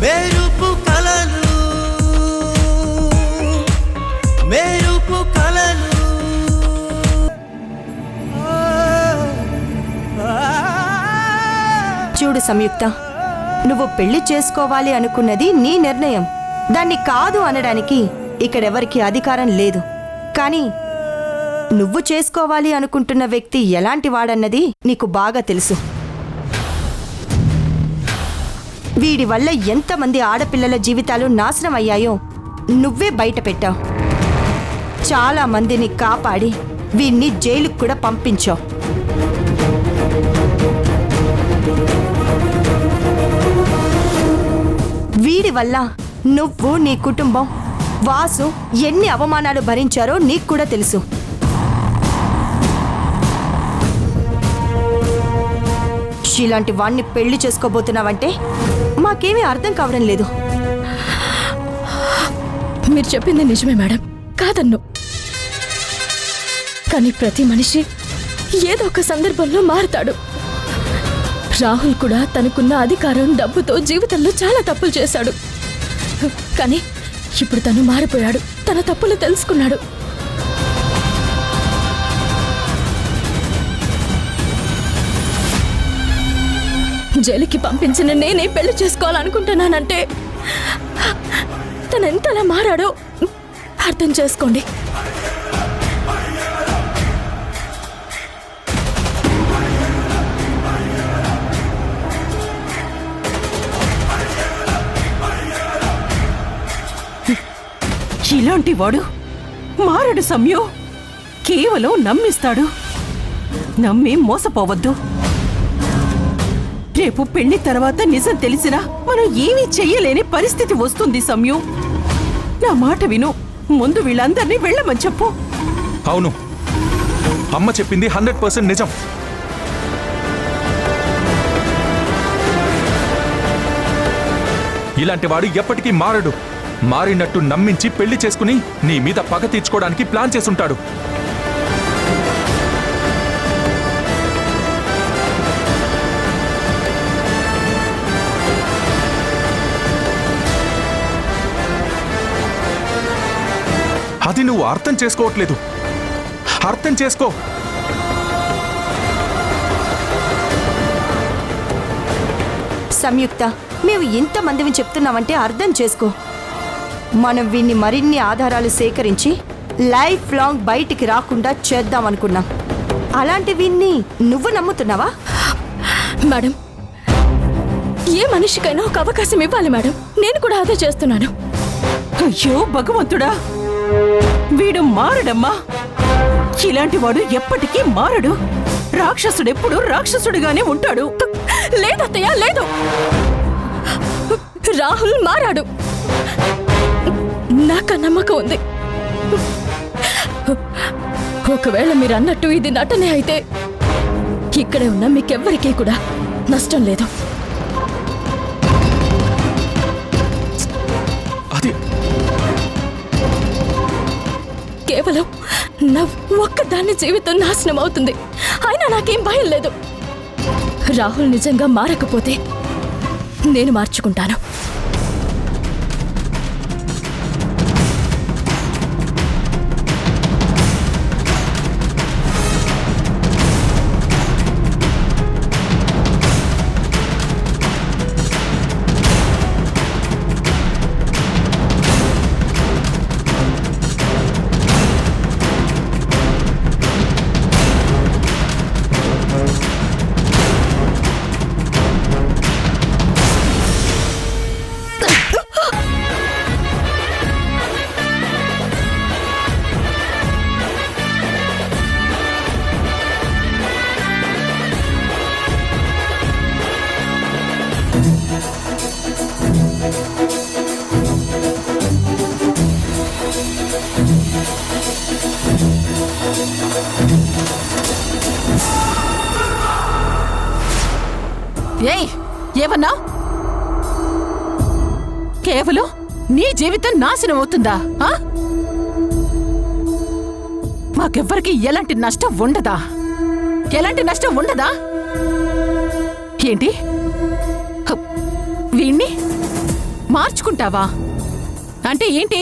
మెరుపు కలలు మెరుపు కలలు చూడు సంయుక్త, నువ్వు పెళ్లి చేసుకోవాలి అనుకున్నది నీ నిర్ణయం. దాన్ని కాదు అనడానికి ఇక్కడెవరికి అధికారం లేదు. కానీ నువ్వు చేసుకోవాలి అనుకుంటున్న వ్యక్తి ఎలాంటి వాడన్నది నీకు బాగా తెలుసు. వీడి వల్ల ఎంతమంది ఆడపిల్లల జీవితాలు నాశనం అయ్యాయో నువ్వే బయట పెట్టావు. చాలా మందిని కాపాడి వీడిని జైలుకు కూడా పంపించావు. వీడి వల్ల నువ్వు, నీ కుటుంబం, వాసు ఎన్ని అవమానాలు భరించారో నీకు కూడా తెలుసు. ఇలాంటి వాణ్ణి పెళ్లి చేసుకోబోతున్నావంటే మాకేమీ అర్థం కావడం లేదు. మీరు చెప్పింది నిజమే మేడం, కాదన్ను. కానీ ప్రతి మనిషి ఏదో ఒక సందర్భంలో మారుతాడు. రాహుల్ కూడా తనకున్న అధికారం, డబ్బుతో జీవితంలో చాలా తప్పులు చేశాడు. కానీ ఇప్పుడు తను మారిపోయాడు. తన తప్పులు తెలుసుకున్నాడు. జైలుకి పంపించిన నేనే పెళ్లి చేసుకోవాలనుకుంటున్నానంటే తనెంతలా మారాడో అర్థం చేసుకోండి. ఇలాంటి వాడు మారడు సమయం. కేవలం నమ్మిస్తాడు. నమ్మి మోసపోవద్దు. రేపు పెళ్లి తర్వాత నిజం తెలిసినా మనం ఏమీ చెయ్యలేని పరిస్థితి వస్తుంది సమయం. నా మాట విను. ముందు వీళ్ళందరినీ వెళ్ళమని చెప్పు. అవును, అమ్మ చెప్పింది 100% నిజం. ఇలాంటి వాడు ఎప్పటికీ మారడు. మారినట్టు నమ్మించి పెళ్లి చేసుకుని నీ మీద పగ తీర్చుకోవడానికి ప్లాన్ చేసుంటాడు. అది నువ్వు అర్థం చేసుకోవట్లేదు. అర్థం చేసుకో. సంయుక్త, మేము ఇంతమందిని చెప్తున్నామంటే అర్థం చేసుకో. మనం వీణ్ణి మరిన్ని ఆధారాలు సేకరించి లైఫ్ లాంగ్ బయటికి రాకుండా చేద్దామనుకున్నాం. అలాంటి వీణ్ణి నువ్వు నమ్ముతున్నావా? మేడం, ఏ మనిషికైనా ఒక అవకాశం ఇవ్వాలి మేడం. నేను కూడా అదే చేస్తున్నాను. అయ్యో భగవంతుడా, వీడు మారడమ్మా. ఇలాంటి వాడు ఎప్పటికీ మారడు. రాక్షసుడెప్పుడు రాక్షసుడిగానే ఉంటాడు. లేదత్తయ్య, లేదు. రాహుల్ మారాడు. నాకు నమ్మకం ఉంది. ఒకవేళ మీరు అన్నట్టు ఇది నటనే అయితే ఇక్కడే ఉన్న మీకెవ్వరికీ కూడా నష్టం లేదు. అది కేవలం నా ఒక్కదాన్ని జీవితం నాశనం అవుతుంది. అయినా నాకేం భయం లేదు. రాహుల్ నిజంగా మారకపోతే నేను మార్చుకుంటాను. ఏయ్, ఏమన్నా? కేవలం నీ జీవితం నాశనం అవుతుందా? మాకెవ్వరికి ఎలాంటి నష్టం ఉండదా? ఎలాంటి నష్టం ఉండదా? ఏంటి వీణ్ణి ఊరుకుంటావా? అంటే ఏంటి?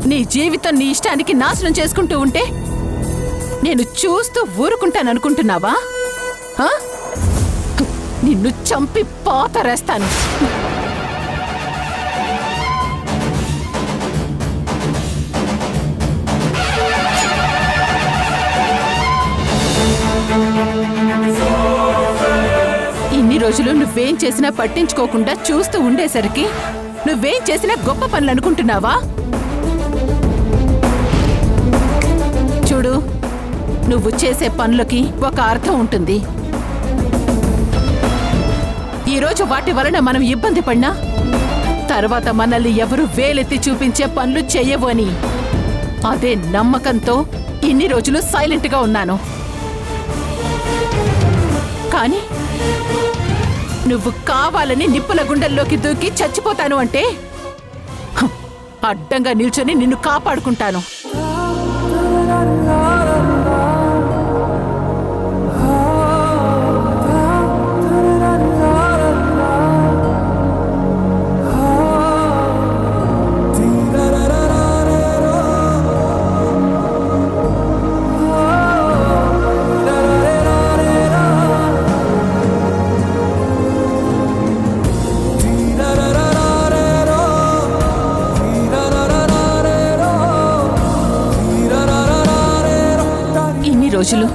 నీ జీవితం నీ ఇష్టానికి నాశనం చేసుకుంటూ ఉంటే నేను చూస్తూ ఊరుకుంటాననుకుంటున్నావా? ఆ? నిన్ను చంపి పాతరేస్తాను. ఇన్ని రోజులు నువ్వేం చేసినా పట్టించుకోకుండా చూస్తూ ఉండేసరికి నువ్వేం చేసినా గొప్ప పనులు అనుకుంటున్నావా? చూడు, నువ్వు చేసే పనులకి ఒక అర్థం ఉంటుంది. ఈరోజు వాటి వలన మనం ఇబ్బంది పడినా తర్వాత మనల్ని ఎవరు వేలెత్తి చూపించే పనులు చెయ్యవు అని అదే నమ్మకంతో ఇన్ని రోజులు సైలెంట్గా ఉన్నాను. కానీ నువ్వు కావాలని నిప్పుల గుండెల్లోకి దూకి చచ్చిపోతాను అంటే అడ్డంగా నిల్చొని నిన్ను కాపాడుకుంటాను. రోజులు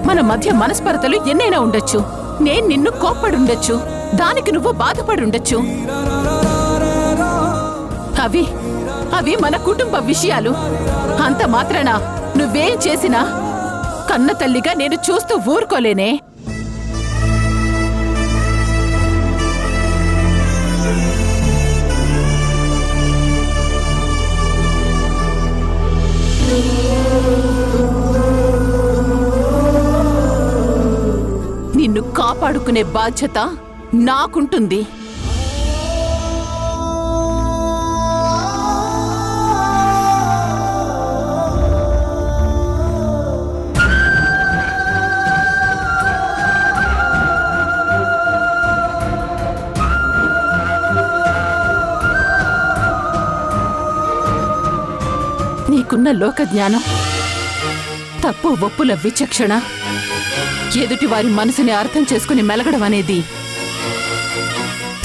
మన మధ్య మనస్పర్ధలు ఎన్నైనా ఉండొచ్చు. నేను నిన్ను కోప్పడుండొచ్చు, దానికి నువ్వు బాధపడుండొచ్చు. అవి మన కుటుంబ విషయాలు. అంత మాత్రాన నువ్వేం చేసినా కన్న తల్లిగా నేను చూస్తూ ఊరుకోలేనే. నిన్ను కాపాడుకునే బాధ్యత నాకుంటుంది. నీకున్న లోక జ్ఞానం, తప్పు ఒప్పుల విచక్షణ, ఎదుటి వారి మనసుని అర్థం చేసుకుని మెలగడం అనేది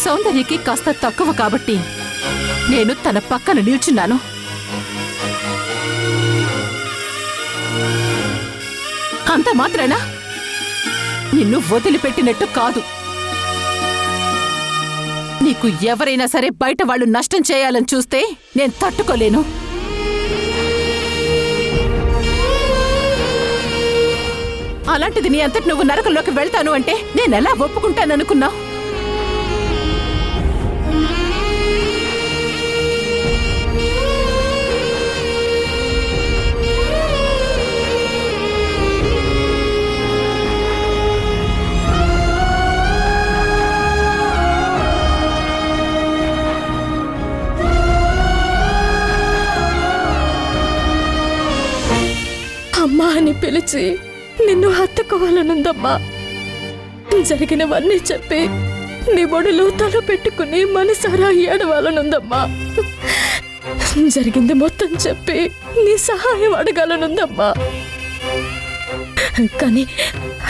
సౌందర్యకి కాస్త తక్కువ కాబట్టి నేను తన పక్కన నిల్చున్నాను. అంత మాత్రాన నిన్ను వదిలిపెట్టినట్టు కాదు. నీకు ఎవరైనా సరే బయట వాళ్ళు నష్టం చేయాలని చూస్తే నేను తట్టుకోలేను. అలాంటిది నీ అంతటి నువ్వు నరకంలోకి వెళ్తాను అంటే నేనెలా ఒప్పుకుంటాననుకున్నావు? అమ్మా అని పిలిచి నిన్ను హత్తుకోవాలనుందమ్మా. జరిగినవన్నీ చెప్పి నీ బొడిలో తల పెట్టుకుని మనసారా ఏడవాలనుందమ్మా. జరిగింది మొత్తం చెప్పి నీ సహాయం అడగాలనుందమ్మా. కానీ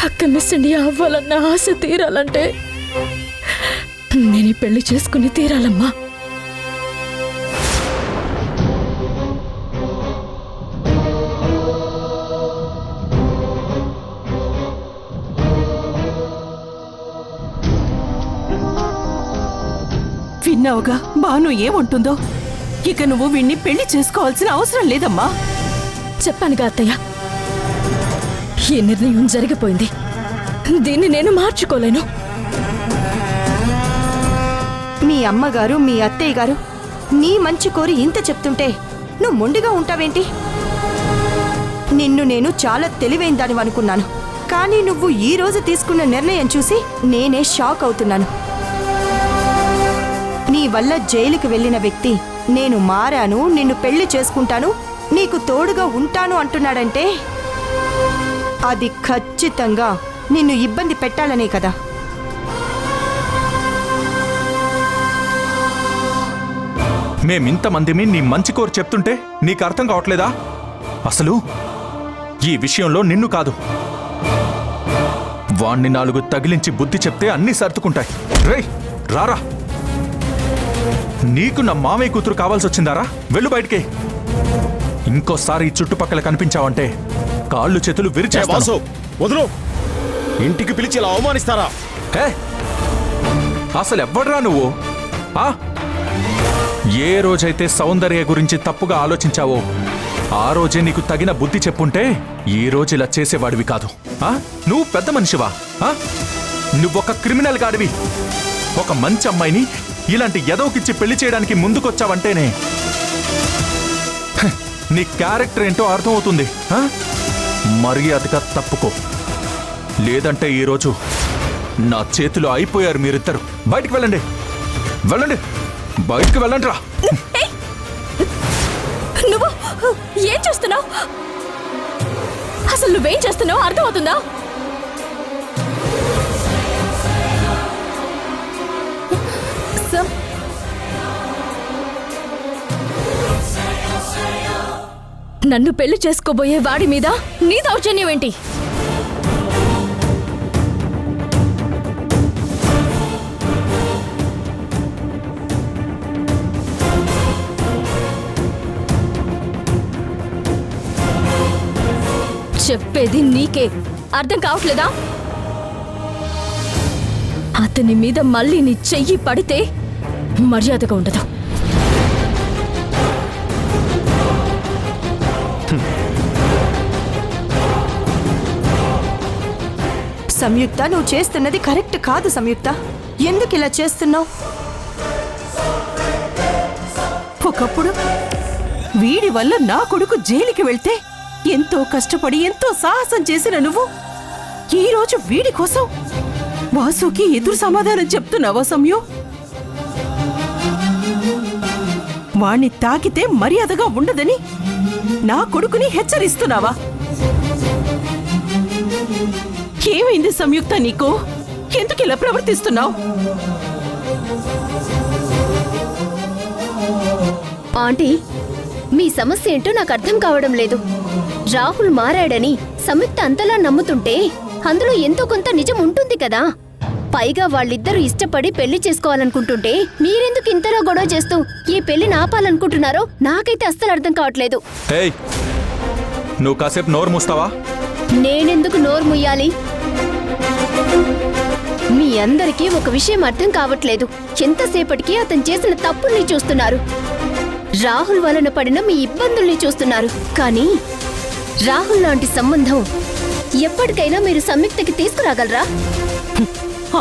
అక్క మిస్ ఇండియా అవ్వాలన్న ఆశ తీరాలంటే నేను పెళ్లి చేసుకుని తీరాలమ్మా. విన్నావుగా బాను ఏముంటుందో. ఇక నువ్వు వీణ్ణి పెళ్లి చేసుకోవాల్సిన అవసరం లేదమ్మా. చెప్పానుగా అత్తయ్య, ఈ నిర్ణయం జరిగిపోయింది. దీన్ని నేను మార్చుకోలేను. మీ అమ్మగారు మీ అత్తయ్య గారు నీ మంచి కోరి ఇంత చెప్తుంటే నువ్వు మొండిగా ఉంటావేంటి? నిన్ను నేను చాలా తెలివైన దానివి అనుకున్నాను. కానీ నువ్వు ఈ రోజు తీసుకున్న నిర్ణయం చూసి నేనే షాక్ అవుతున్నాను. నీ వల్ల జైలుకి వెళ్ళిన వ్యక్తి నేను మారాను, నిన్ను పెళ్లి చేసుకుంటాను, నీకు తోడుగా ఉంటాను అంటున్నాడంటే అది ఖచ్చితంగా నిన్ను ఇబ్బంది పెట్టాలనే కదా. మేమింతమందిమి నీ మంచి కోరి చెప్తుంటే నీకు అర్థం కావట్లేదా? అసలు ఈ విషయంలో నిన్ను కాదు, వాణ్ణి 4 తగిలించి బుద్ధి చెప్తే అన్నీ సర్దుకుంటాయి. రేయ్ రారా, నీకు నా మామయ్య కూతురు కావాల్సి వచ్చిందారా? వెళ్ళు బయటికి. ఇంకోసారి ఈ చుట్టుపక్కల కనిపించావంటే కాళ్ళు చేతులు విరిచేస్తాను. వదులు, ఇంటికి పిలిచి ఇలా అవమానిస్తారా? హే, అసలు ఎవ్వడ్రా నువ్వు? ఆ ఏ రోజైతే సౌందర్య గురించి తప్పుగా ఆలోచించావో ఆ రోజే నీకు తగిన బుద్ధి చెప్పుంటే ఈ రోజు ఇలా చేసేవాడివి కాదు. నువ్వు పెద్ద మనిషివా? నువ్వొక క్రిమినల్ గాడివి. ఒక మంచి అమ్మాయిని ఇలాంటి ఎదవకిచ్చి పెళ్లి చేయడానికి ముందుకొచ్చావంటేనే నీ క్యారెక్టర్ ఏంటో అర్థమవుతుంది. మర్యాదగా తప్పుకో, లేదంటే ఈరోజు నా చేతిలో అయిపోయారు మీరిద్దరు. బయటికి వెళ్ళండి, వెళ్ళండి, బయటికి వెళ్ళండి రా. నువ్వు ఏం చేస్తున్నావు? అసలు నువ్వేం చేస్తున్నావు అర్థమవుతుందా? నన్ను పెళ్లి చేసుకోబోయే వాడి మీద నీ దౌర్జన్యం ఏంటి? చెప్పేది నీకే అర్థం కావట్లేదా? అతని మీద మళ్ళీ నీ చెయ్యి పడితే మర్యాదగా ఉండదు. సంయుక్త, నువ్వు చేస్తున్నది కరెక్ట్ కాదు. సంయుక్త, ఎందుకు ఇలా చేస్తున్నావు? ఒకప్పుడు వీడి వల్ల నా కొడుకు జైలుకి వెళ్తే ఎంతో కష్టపడి ఎంతో సాహసం చేసిన నువ్వు ఈరోజు వీడి కోసం వాసుకి ఎదురు సమాధానం చెప్తున్నావా సంయు? వాణ్ణి తాకితే మర్యాదగా ఉండదని నా కొడుకుని హెచ్చరిస్తున్నావా? ఏమైంది సంయుక్త నీకు? ఎందుకు ఇలా ప్రవర్తిస్తున్నావు? ఆంటీ, మీ సమస్య ఏంటో నాకు అర్థం కావడం లేదు. రాహుల్ మారాడని సంయుక్త అంతలా నమ్ముతుంటే అందులో ఎంతో కొంత నిజం ఉంటుంది కదా. పైగా వాళ్ళిద్దరూ ఇష్టపడి పెళ్లి చేసుకోవాలనుకుంటుంటే మీరెందుకు ఇంతలా గొడవ చేస్తూ ఈ పెళ్లిని ఆపాలనుకుంటున్నారో నాకైతే అస్సలు అర్థం కావట్లేదు. నువ్వు కాసేపు నోరు మూస్తావా? నేనెందుకు నోరు ముయ్యాలి? మీ అందరికీ ఒక విషయం అర్థం కావట్లేదు. ఎంతసేపటికి అతను చేసిన తప్పుల్ని చూస్తున్నారు, రాహుల్ వలన పడిన మీ ఇబ్బందుల్ని చూస్తున్నారు. కానీ రాహుల్ లాంటి సంబంధం ఎప్పటికైనా మీరు సంయుక్తకి తీసుకురాగలరా?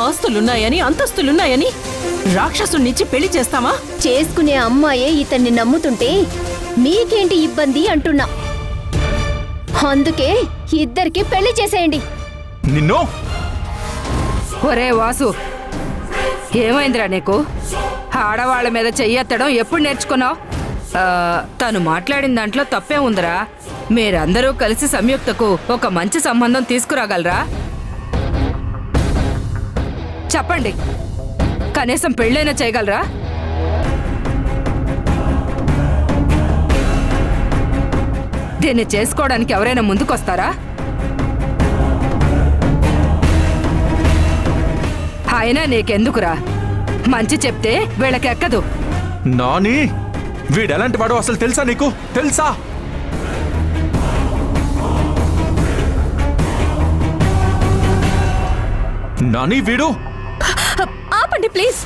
ఆస్తులున్నాయని అంతస్తులున్నాయని రాక్షసునిచ్చి పెళ్లి చేస్తామా? చేసుకునే అమ్మాయే ఇతన్ని నమ్ముతుంటే మీకేంటి ఇబ్బంది అంటున్నా. అందుకే ఇద్దరికి పెళ్లి చేసేయండి. నిన్ను ఒరే వాసు, ఏమైందిరా నీకు? ఆడవాళ్ల మీద చెయ్యెత్తడం ఎప్పుడు నేర్చుకున్నావు? తను మాట్లాడిన దాంట్లో తప్పే ఉందిరా. మీరందరూ కలిసి సంయుక్తకు ఒక మంచి సంబంధం తీసుకురాగలరా? చెప్పండి, కనీసం పెళ్ళైనా చేయగలరా? దీన్ని చేసుకోవడానికి ఎవరైనా ముందుకొస్తారా? అయినా నీకెందుకురా? మంచి చెప్తే వీళ్ళకెక్కదు. నాని, వీడెలాంటి వాడో అసలు తెలుసా నీకు? తెలుసా? నాని, వీడు ఆపండి ప్లీజ్.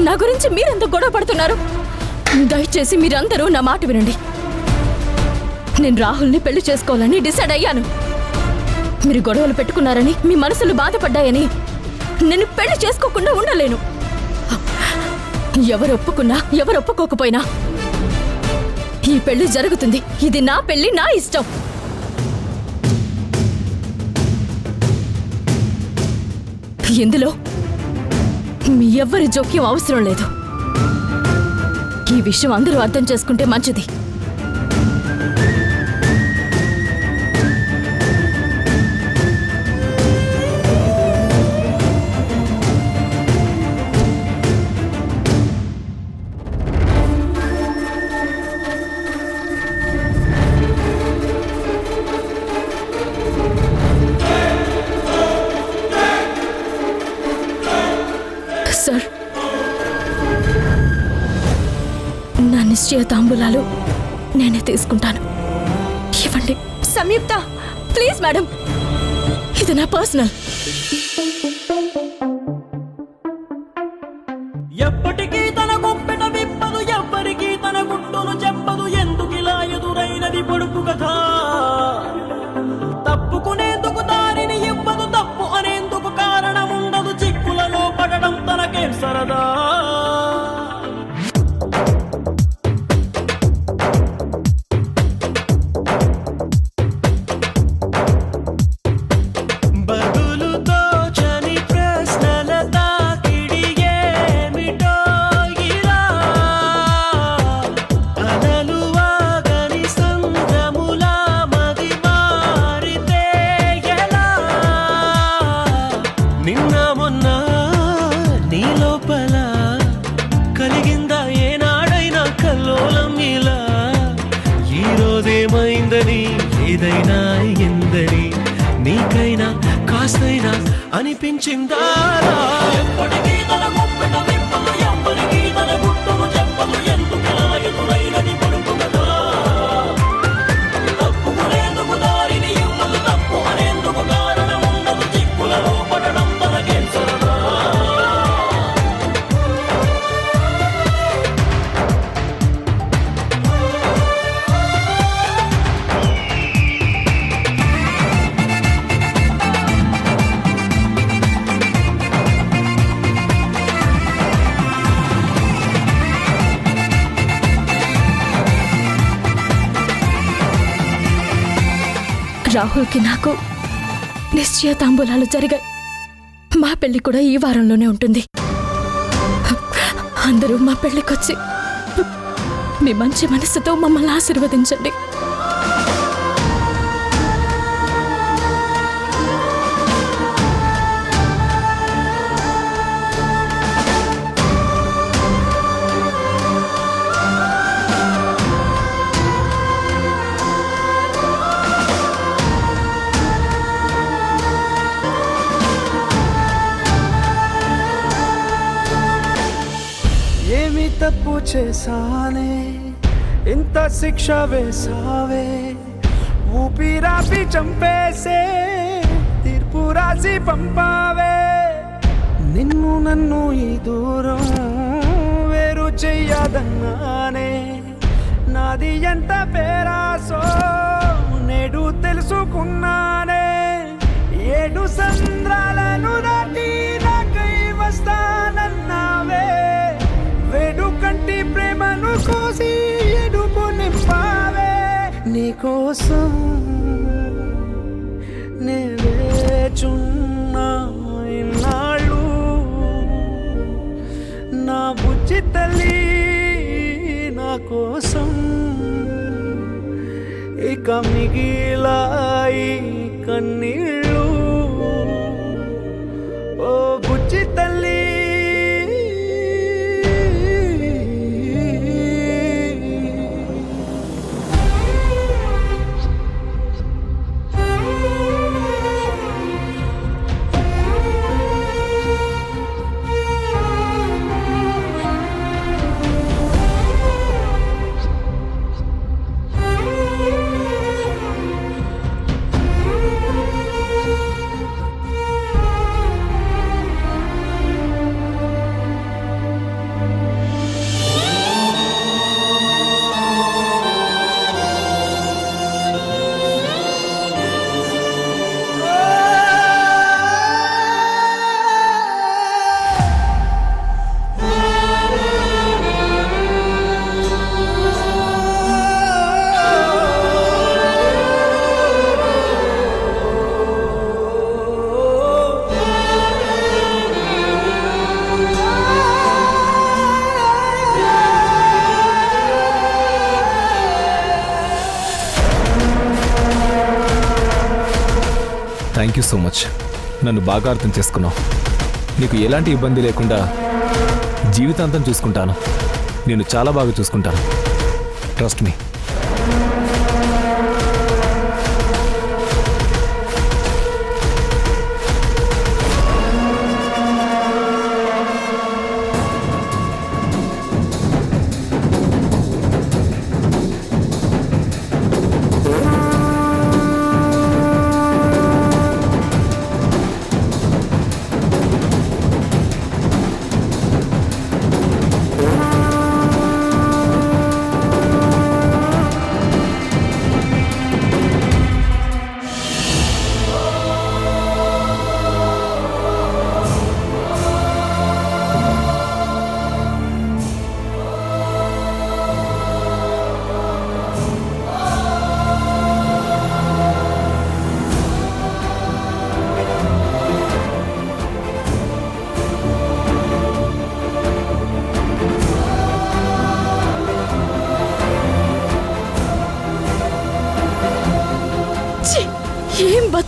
నా గురించి మీరెందుకు గొడవ పడుతున్నారు? దయచేసి మీరందరూ నా మాట వినండి. నేను రాహుల్ని పెళ్లి చేసుకోవాలని డిసైడ్ అయ్యాను. మీరు గొడవలు పెట్టుకున్నారని, మీ మనసులు బాధపడ్డాయని నేను పెళ్లి చేసుకోకుండా ఉండలేను. ఎవరు ఒప్పుకున్నా ఎవరు ఒప్పుకోకపోయినా ఈ పెళ్లి జరుగుతుంది. ఇది నా పెళ్లి, నా ఇష్టం. ఇందులో మీ ఎవ్వరి జోక్యం అవసరం లేదు. ఈ విషయం అందరూ అర్థం చేసుకుంటే మంచిది. సార్, నా నిశ్చయ తాంబూలాలు నేనే తీసుకుంటాను. ఇవ్వండి. సంయుక్త, ప్లీజ్ మేడం, ఇది నా పర్సనల్. ఎప్పటికీ తన గుప్పెట విప్పదు, ఎవ్వరికీ తన గుట్టును చెప్పదు. ఎందుకిలా ఎదురైనది పొడుపు కథ. తప్పుకునేందుకు దారిని ఇవ్వదు, తప్పు అనేందుకు కారణం ఉండదు. చిక్కులలో పడడం తనకేం సరదా. బదులుతో చని ప్రశ్నల తాకిడి ఏమిటో ఇలా. అలలు వాగని సంద్రములా మది మారితే ఎలా. నిన్న మొన్న నీ లోపల కలిగిందా ఏనాడైనా కల్లోలం ఇలా. ఈ రోజేమైందని ఏదైనా ఎందని నీకైనా కాస్తైనా అనిపించిందా. ఎప్పటికీ తన గుప్పెట విప్పదు, ఎవ్వరికీ తన గుట్టును చెప్పదు. ఎందుకిలా ఎదురైనది పొడుపు కదా. తప్పుకునేందుకు దారిని ఇవ్వదు, తప్పు అనేందుకు కారణం ఉండదు. చిక్కులలో పడడం తనకేం సరదా. రాహుల్కి నాకు నిశ్చయ తాంబూలాలు జరిగాయి. మా పెళ్లి కూడా ఈ వారంలోనే ఉంటుంది. అందరూ మా పెళ్లికొచ్చి మీ మంచి మనసుతో మమ్మల్ని ఆశీర్వదించండి. ఏమి తప్పు చేశానే, ఇంత శిక్ష వేసావే. ఊపిరాపి చంపేసే తీర్పు రాసి పంపావే. నిన్ను నన్ను ఈ దూరం వేరు చెయ్యదన్నానే. నాది ఎంత పేరాసో నేడు తెలుసుకున్నానే. 7 సంద్రాలను దాటి నాకై వస్తానన్నావే. వేడుకంటి ప్రేమను కోసి ఎడుపు నింపావే. నీకోసం నే వేచున్నా ఇన్నాళ్ళు. నా బుజ్జి తల్లి నా కోసం ఇక మిగిలాయి కన్నీళ్ళు. ఓ బుజ్జి తల్లి. Thank you so much. నన్ను బాగా అర్థం చేసుకున్నావు. నీకు ఎలాంటి ఇబ్బంది లేకుండా జీవితాంతం చూసుకుంటాను. నేను చాలా బాగా చూసుకుంటాను. Trust me.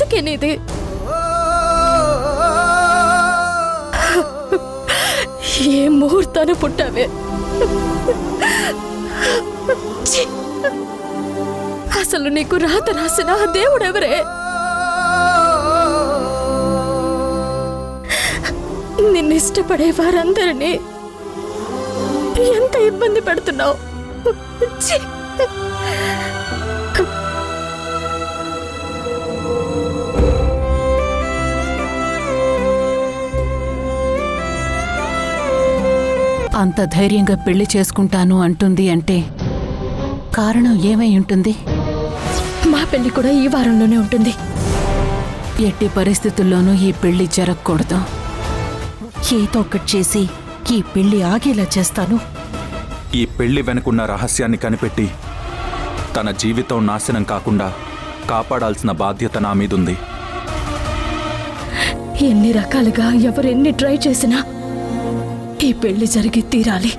బతుకేనిది. ఏ ముహూర్తాన పుట్టావే. ఛీ! అసలు నీకు రాత రాసిన ఆ దేవుడెవరే? నిన్ను ఇష్టపడే వారందరినీ ఎంత ఇబ్బంది పెడుతున్నావు. ఛీ! అంత ధైర్యంగా పెళ్లి చేసుకుంటాను అంటుంది అంటే కారణం ఏమై ఉంటుంది? మా పెళ్లి కూడా ఈ వారంలోనే ఉంటుంది. ఎట్టి పరిస్థితుల్లోనూ ఈ పెళ్లి జరగకూడదు. ఏదో ఒకటి చేసి ఈ పెళ్లి ఆగేలా చేస్తాను. ఈ పెళ్లి వెనుకున్న రహస్యాన్ని కనిపెట్టి తన జీవితం నాశనం కాకుండా కాపాడాల్సిన బాధ్యత నా మీదుంది. ఎన్ని రకాలుగా ఎవరెన్ని ట్రై చేసినా ఈ పెళ్లి జరిగి తీరాలి.